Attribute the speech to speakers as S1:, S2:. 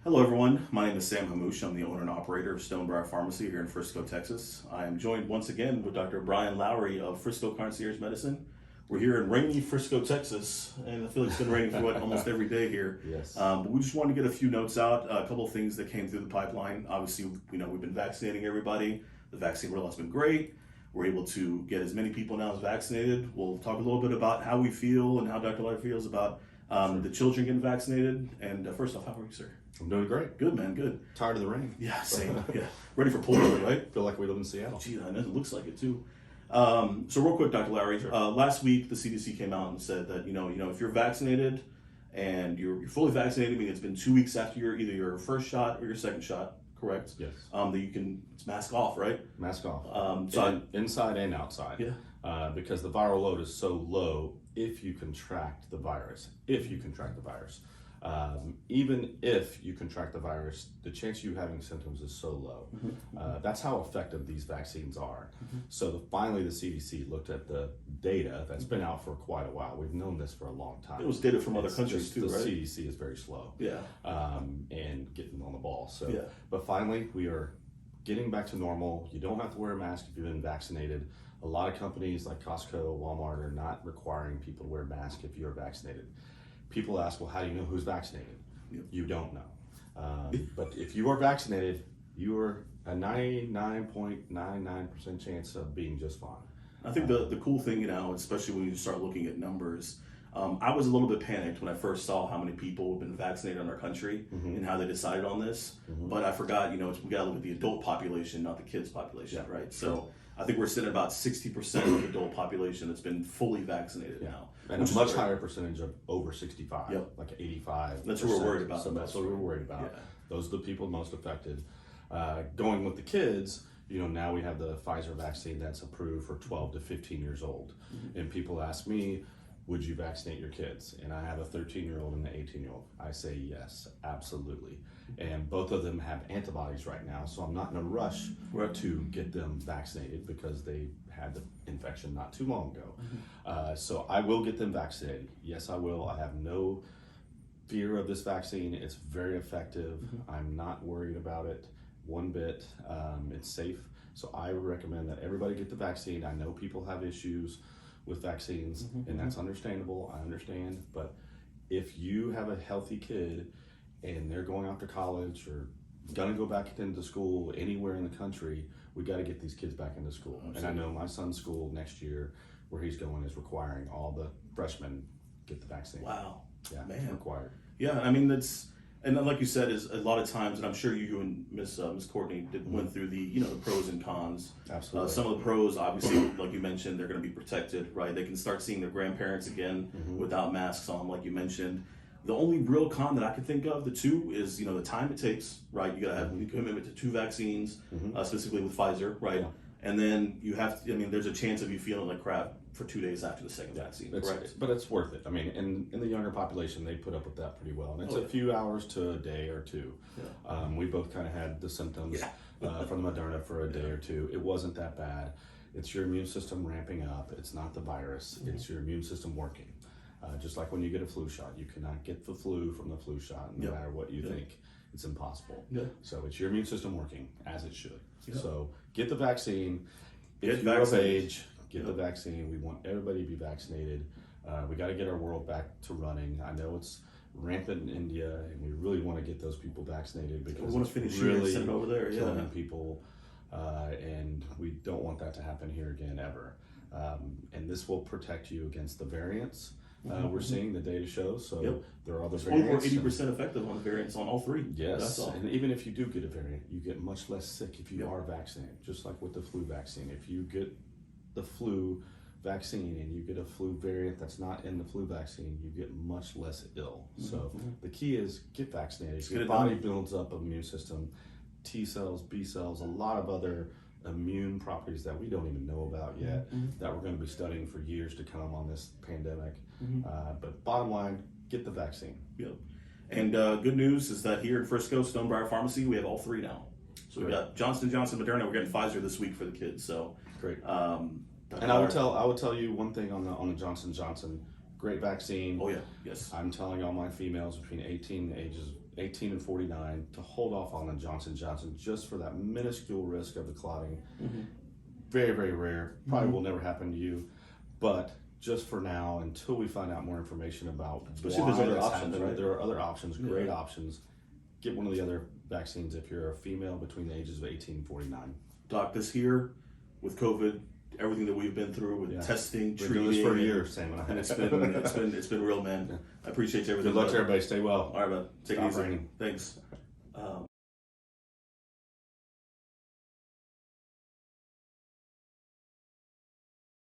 S1: Hello, everyone. My name is Sam Hamoush. I'm the owner and operator of Stonebriar Pharmacy here in Frisco, Texas. I am joined once again with Dr. Bryan Lowery of Frisco Concierge Medicine. We're here in rainy Frisco, Texas, and I feel like it's been raining for almost every day here.
S2: Yes.
S1: But we just wanted to get a few notes out, a couple of things that came through the pipeline. Obviously, we've been vaccinating everybody. The vaccine rollout's been great. We're able to get as many people now as vaccinated. We'll talk a little bit about how we feel and how Dr. Lowery feels about the children getting vaccinated. And first off, how are you, sir?
S2: I'm doing great.
S1: Good, man. Good.
S2: Tired of the rain.
S1: Yeah, same. Yeah, ready for pool weather, right?
S2: Feel like we live in Seattle.
S1: Gee, I know it looks like it too. So real quick, Dr. Lowery.
S2: Sure.
S1: Last week, the CDC came out and said that if you're vaccinated and you're fully vaccinated, meaning it's been 2 weeks after either your first shot or your second shot, correct?
S2: Yes.
S1: That you can mask off, right?
S2: Mask off. Inside and outside.
S1: Yeah.
S2: Because the viral load is so low if you contract the virus. Even if you contract the virus, the chance of you having symptoms is so low. That's how effective these vaccines are. So finally the CDC looked at the data that's been out for quite a while. We've known this for a long time.
S1: It was data from other countries too,
S2: the
S1: right?
S2: The CDC is very slow.
S1: Yeah.
S2: And getting on the ball. So,
S1: yeah.
S2: But finally we are getting back to normal. You don't have to wear a mask if you've been vaccinated. A lot of companies like Costco, Walmart are not requiring people to wear masks if you're vaccinated. People ask, well, how do you know who's vaccinated?
S1: Yep.
S2: You don't know. But if you are vaccinated, you are a 99.99% chance of being just fine.
S1: I think the cool thing, especially when you start looking at numbers, I was a little bit panicked when I first saw how many people have been vaccinated in our country and how they decided on this. But I forgot, we got to look at the adult population, not the kids population, right? So I think we're sitting at about 60% of the adult population that's been fully vaccinated now.
S2: And a much higher percentage of over 65, like 85.
S1: That's what we're worried about.
S2: So that's what we're worried about.
S1: Yeah.
S2: Those are the people most affected. Going with the kids, now we have the Pfizer vaccine that's approved for 12 to 15 years old. And people ask me, would you vaccinate your kids? And I have a 13-year-old and an 18-year-old. I say yes, absolutely. And both of them have antibodies right now, so I'm not in a rush to get them vaccinated because they had the infection not too long ago. So I will get them vaccinated. Yes, I will. I have no fear of this vaccine. It's very effective. I'm not worried about it one bit. It's safe. So I recommend that everybody get the vaccine. I know people have issues with vaccines, and that's understandable. I understand. But if you have a healthy kid and they're going off to college or gonna go back into school anywhere in the country, we got to get these kids back into school. Absolutely. And I know my son's school next year, where he's going, is requiring all the freshmen get the vaccine.
S1: Wow.
S2: Yeah,
S1: man.
S2: It's required.
S1: Yeah, I mean and like you said, is a lot of times, and I'm sure you and Miss Courtney went through the the pros and cons.
S2: Absolutely.
S1: Some of the pros, obviously, like you mentioned, they're going to be protected, right? They can start seeing their grandparents again without masks on, like you mentioned. The only real con that I can think of, the two, is the time it takes, right? You got to have a commitment to 2 vaccines, specifically with Pfizer, right? Yeah. And then you have to, there's a chance of you feeling like crap for 2 days after the second vaccine, correct?
S2: But it's worth it. In the younger population, they put up with that pretty well. And it's a few hours to a day or two. Yeah. We both kind of had the symptoms from the Moderna for a day or two. It wasn't that bad. It's your immune system ramping up. It's not the virus. It's your immune system working. Just like when you get a flu shot. You cannot get the flu from the flu shot, no matter what you think. It's impossible. Yeah. So it's your immune system working as it should. Yeah. So get the vaccine. If you're of age, get the vaccine. We want everybody to be vaccinated. We got to get our world back to running. I know it's rampant in India, and we really want to get those people vaccinated because
S1: we want to finish
S2: really
S1: send it over there.
S2: killing people, and we don't want that to happen here again ever. And this will protect you against the variants. We're seeing the data shows, so there are other variants.
S1: Over 80% effective on the variants on all 3.
S2: Yes, and even if you do get a variant, you get much less sick if you are vaccinated, just like with the flu vaccine. If you get the flu vaccine and you get a flu variant that's not in the flu vaccine, you get much less ill. So the key is get vaccinated. Your body builds up an immune system, T cells, B cells, a lot of other immune properties that we don't even know about yet that we're going to be studying for years to come on this pandemic. But bottom line, get the vaccine.
S1: Yep. And good news is that here in Frisco, Stonebriar Pharmacy, we have all 3 now. So we've got Johnson & Johnson, Moderna. We're getting Pfizer this week for the kids. So
S2: great. And I would tell you one thing on the Johnson & Johnson. Great vaccine.
S1: Oh yeah, yes.
S2: I'm telling all my females between 18 and ages 18 and 49 to hold off on the Johnson & Johnson just for that minuscule risk of the clotting. Very, very rare. Probably will never happen to you. But just for now, until we find out more information about
S1: Especially
S2: why
S1: there's other
S2: that's
S1: options,
S2: happening,
S1: right?
S2: there are other options, great options. Get one of the other vaccines if you're a female between the ages of 18 and 49.
S1: Doc, this here with COVID, everything that we've been through with testing,
S2: We've been
S1: treating,
S2: doing this for a year, Sam and I.
S1: and it's been real, man. I appreciate everything.
S2: Good luck to
S1: bud.
S2: everybody. Stay well.
S1: All right, bud. Take it
S2: Stop
S1: easy.
S2: raining.
S1: Thanks.